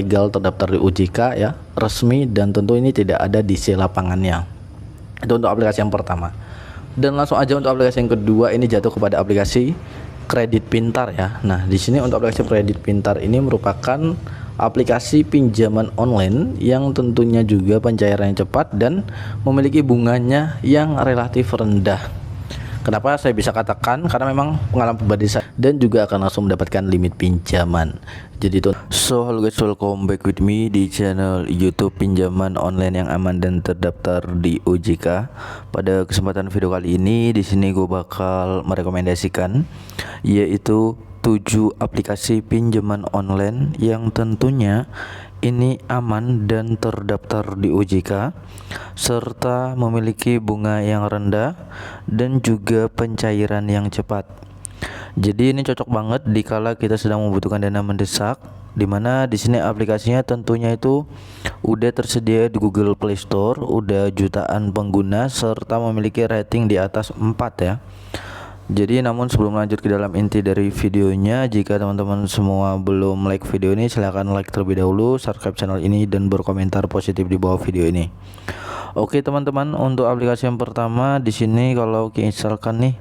legal, terdaftar di OJK ya, resmi, dan tentu ini tidak ada di lapangannya. Itu untuk aplikasi yang pertama. Dan langsung aja untuk aplikasi yang kedua, ini jatuh kepada aplikasi kredit pintar ya. Nah, di sini untuk aplikasi kredit pintar ini merupakan aplikasi pinjaman online yang tentunya juga pencairannya cepat dan memiliki bunganya yang relatif rendah. Kenapa saya bisa katakan? Karena memang pengalaman pribadi saya, dan juga akan langsung mendapatkan limit pinjaman. Jadi itu. So hello guys, welcome back with me di channel YouTube pinjaman online yang aman dan terdaftar di OJK. Pada kesempatan video kali ini, di sini gue bakal merekomendasikan yaitu 7 aplikasi pinjaman online yang tentunya ini aman dan terdaftar di OJK serta memiliki bunga yang rendah dan juga pencairan yang cepat. Jadi ini cocok banget dikala kita sedang membutuhkan dana mendesak, dimana di sini aplikasinya tentunya itu udah tersedia di Google Play Store, udah jutaan pengguna serta memiliki rating di atas 4 ya. Jadi namun sebelum lanjut ke dalam inti dari videonya, jika teman-teman semua belum like video ini, silahkan like terlebih dahulu, subscribe channel ini, dan berkomentar positif di bawah video ini. Oke teman-teman, untuk aplikasi yang pertama di sini kalau misalkan nih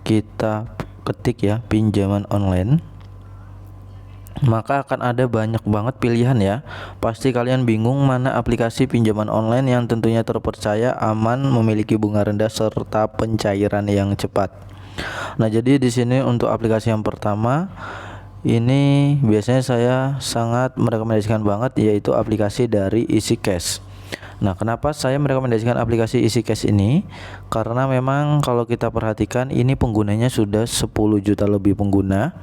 kita ketik ya pinjaman online, maka akan ada banyak banget pilihan ya. Pasti kalian bingung mana aplikasi pinjaman online yang tentunya terpercaya, aman, memiliki bunga rendah serta pencairan yang cepat. Nah, jadi di sini untuk aplikasi yang pertama ini biasanya saya sangat merekomendasikan banget, yaitu aplikasi dari EasyCash. Nah, kenapa saya merekomendasikan aplikasi EasyCash ini? Karena memang kalau kita perhatikan ini penggunanya sudah 10 juta lebih pengguna,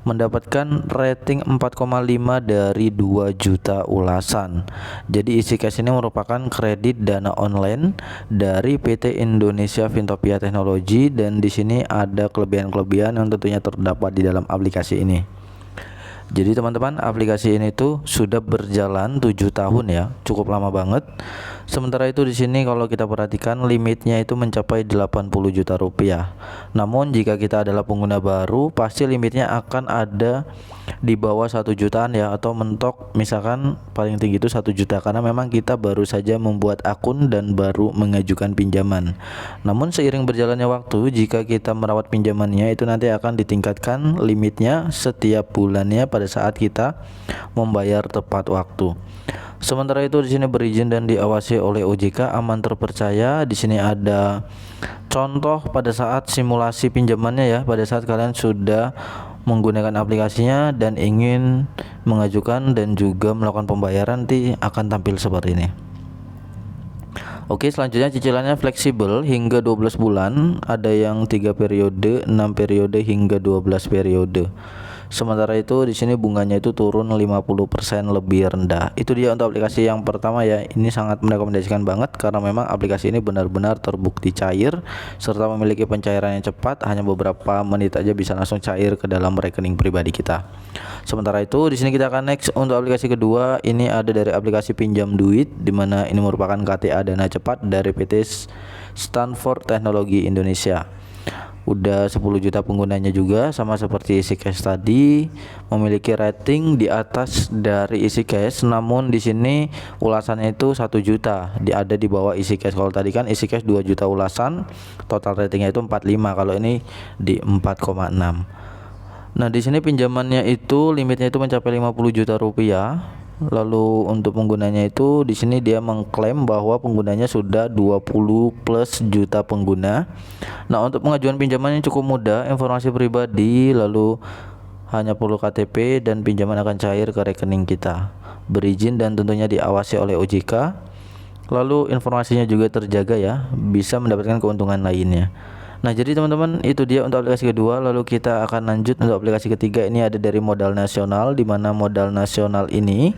mendapatkan rating 4,5 dari 2 juta ulasan. Jadi EasyCash ini merupakan kredit dana online dari PT Indonesia Fintopia Teknologi, dan di sini ada kelebihan-kelebihan yang tentunya terdapat di dalam aplikasi ini. Jadi teman-teman, aplikasi ini tuh sudah berjalan 7 tahun ya, cukup lama banget. Sementara itu di sini kalau kita perhatikan limitnya itu mencapai 80 juta rupiah. Namun jika kita adalah pengguna baru, pasti limitnya akan ada di bawah 1 jutaan ya, atau mentok misalkan paling tinggi itu 1 juta, karena memang kita baru saja membuat akun dan baru mengajukan pinjaman. Namun seiring berjalannya waktu, jika kita merawat pinjamannya itu nanti akan ditingkatkan limitnya setiap bulannya pada saat kita membayar tepat waktu. Sementara itu di sini berizin dan diawasi oleh OJK, aman, terpercaya. Di sini ada contoh pada saat simulasi pinjamannya ya, pada saat kalian sudah menggunakan aplikasinya dan ingin mengajukan dan juga melakukan pembayaran, nanti akan tampil seperti ini. Oke, selanjutnya cicilannya fleksibel hingga 12 bulan, ada yang 3 periode, 6 periode hingga 12 periode. Sementara itu di sini bunganya itu turun 50% lebih rendah. Itu dia untuk aplikasi yang pertama ya. Ini sangat merekomendasikan banget karena memang aplikasi ini benar-benar terbukti cair serta memiliki pencairan yang cepat, hanya beberapa menit aja bisa langsung cair ke dalam rekening pribadi kita. Sementara itu di sini kita akan next untuk aplikasi kedua. Ini ada dari aplikasi pinjam duit, dimana ini merupakan KTA dana cepat dari PT Stanford Teknologi Indonesia. Udah 10 juta penggunanya juga, sama seperti EasyCash tadi, memiliki rating di atas dari EasyCash. Namun di sini ulasannya itu 1 juta, ada di bawah EasyCash. Kalau tadi kan EasyCash 2 juta ulasan, total ratingnya itu 45, kalau ini di 4,6. Nah, di sini pinjamannya itu limitnya itu mencapai 50 juta rupiah. Lalu untuk penggunanya itu di sini dia mengklaim bahwa penggunanya sudah 20 plus juta pengguna. Nah, untuk pengajuan pinjamannya cukup mudah, informasi pribadi, lalu hanya perlu KTP dan pinjaman akan cair ke rekening kita. Berizin dan tentunya diawasi oleh OJK. Lalu informasinya juga terjaga ya, bisa mendapatkan keuntungan lainnya. Nah, jadi teman-teman, itu dia untuk aplikasi kedua. Lalu kita akan lanjut untuk aplikasi ketiga. Ini ada dari Modal Nasional, di mana Modal Nasional ini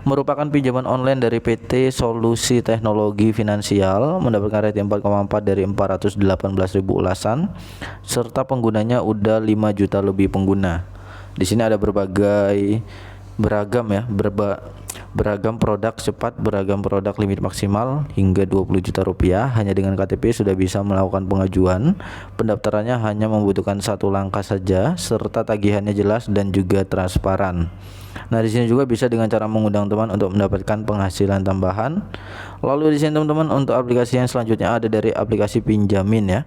merupakan pinjaman online dari PT Solusi Teknologi Finansial, mendapatkan rating 4,4 dari 418.000 ulasan serta penggunanya udah 5 juta lebih pengguna. Di sini ada berbagai beragam ya, beragam produk cepat, beragam produk limit maksimal hingga 20 juta rupiah. Hanya dengan KTP sudah bisa melakukan pengajuan. Pendaftarannya hanya membutuhkan satu langkah saja, serta tagihannya jelas dan juga transparan. Nah, di sini juga bisa dengan cara mengundang teman untuk mendapatkan penghasilan tambahan. Lalu di sini teman-teman, untuk aplikasi yang selanjutnya ada dari aplikasi pinjamin ya.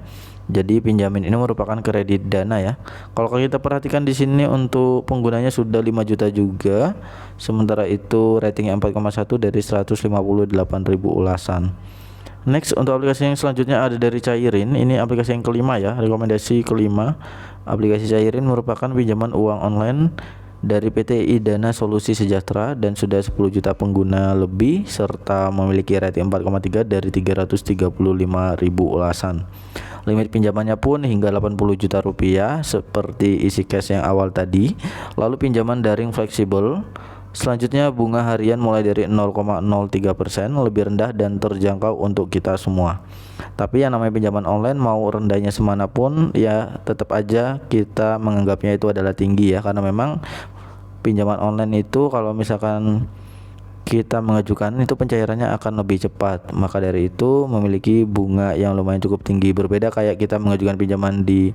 Jadi pinjamin ini merupakan kredit dana ya. Kalau kita perhatikan di sini untuk penggunanya sudah 5 juta juga. Sementara itu ratingnya 4,1 dari 158.000 ulasan. Next, untuk aplikasi yang selanjutnya ada dari Cairin. Ini aplikasi yang kelima ya, rekomendasi kelima. Aplikasi Cairin merupakan pinjaman uang online dari PT Dana Solusi Sejahtera dan sudah 10 juta pengguna lebih serta memiliki rating 4,3 dari 335.000 ulasan. Limit pinjamannya pun hingga 80 juta rupiah seperti isi cash yang awal tadi. Lalu pinjaman daring fleksibel. Selanjutnya bunga harian mulai dari 0,03%, lebih rendah dan terjangkau untuk kita semua. Tapi yang namanya pinjaman online mau rendahnya semanapun ya tetap aja kita menganggapnya itu adalah tinggi ya, karena memang pinjaman online itu kalau misalkan kita mengajukan itu pencairannya akan lebih cepat. Maka dari itu memiliki bunga yang lumayan cukup tinggi. Berbeda kayak kita mengajukan pinjaman di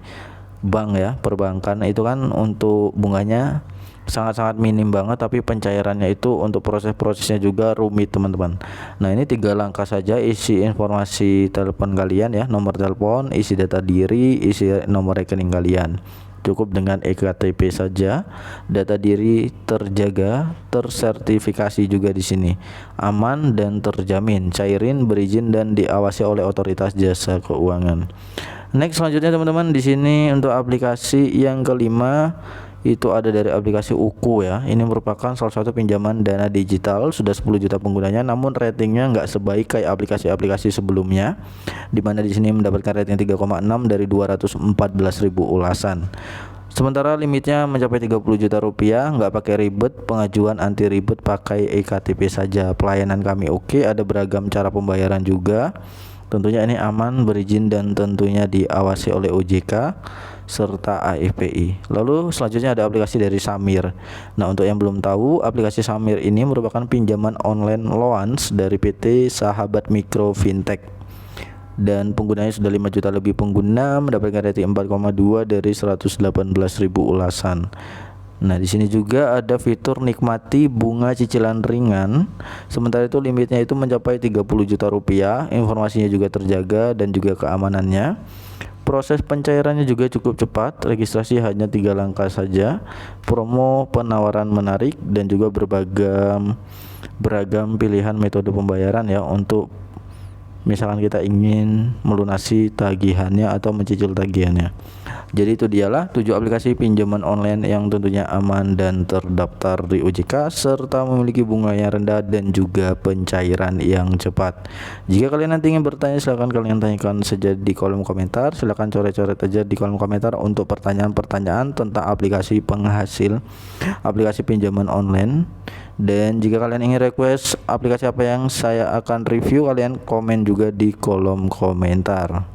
bank ya, perbankan itu kan untuk bunganya sangat-sangat minim banget, tapi pencairannya itu untuk proses-prosesnya juga rumit teman-teman. Nah, ini 3 langkah saja, isi informasi telepon kalian ya, nomor telepon, isi data diri, isi nomor rekening kalian. Cukup dengan eKTP saja, data diri terjaga, tersertifikasi juga di sini, aman dan terjamin. Cairin berizin dan diawasi oleh otoritas jasa keuangan. Next, selanjutnya teman-teman, di sini untuk aplikasi yang kelima itu ada dari aplikasi Uku ya. Ini merupakan salah satu pinjaman dana digital, sudah 10 juta penggunanya, namun ratingnya nggak sebaik kayak aplikasi-aplikasi sebelumnya, dimana di sini mendapatkan rating 3,6 dari 214.000 ulasan. Sementara limitnya mencapai 30 juta rupiah, nggak pakai ribet, pengajuan anti ribet, pakai eKTP saja. Pelayanan kami oke, ada beragam cara pembayaran juga. Tentunya ini aman, berizin dan tentunya diawasi oleh OJK serta AFPI. Lalu selanjutnya ada aplikasi dari Samir. Nah, untuk yang belum tahu, aplikasi Samir ini merupakan pinjaman online loans dari PT Sahabat Mikro Fintech. Dan penggunanya sudah 5 juta lebih pengguna, mendapatkan rating 4,2 dari 118.000 ulasan. Nah, di sini juga ada fitur nikmati bunga cicilan ringan. Sementara itu limitnya itu mencapai 30 juta rupiah. Informasinya juga terjaga dan juga keamanannya. Proses pencairannya juga cukup cepat, registrasi hanya 3 langkah saja. Promo penawaran menarik dan juga beragam pilihan metode pembayaran ya, untuk misalkan kita ingin melunasi tagihannya atau mencicil tagihannya. Jadi itu dialah 7 aplikasi pinjaman online yang tentunya aman dan terdaftar di OJK serta memiliki bunga yang rendah dan juga pencairan yang cepat. Jika kalian nanti ingin bertanya, silahkan kalian tanyakan saja di kolom komentar. Silahkan coret-coret aja di kolom komentar untuk pertanyaan-pertanyaan tentang aplikasi penghasil, aplikasi pinjaman online. Dan jika kalian ingin request aplikasi apa yang saya akan review, kalian komen juga di kolom komentar.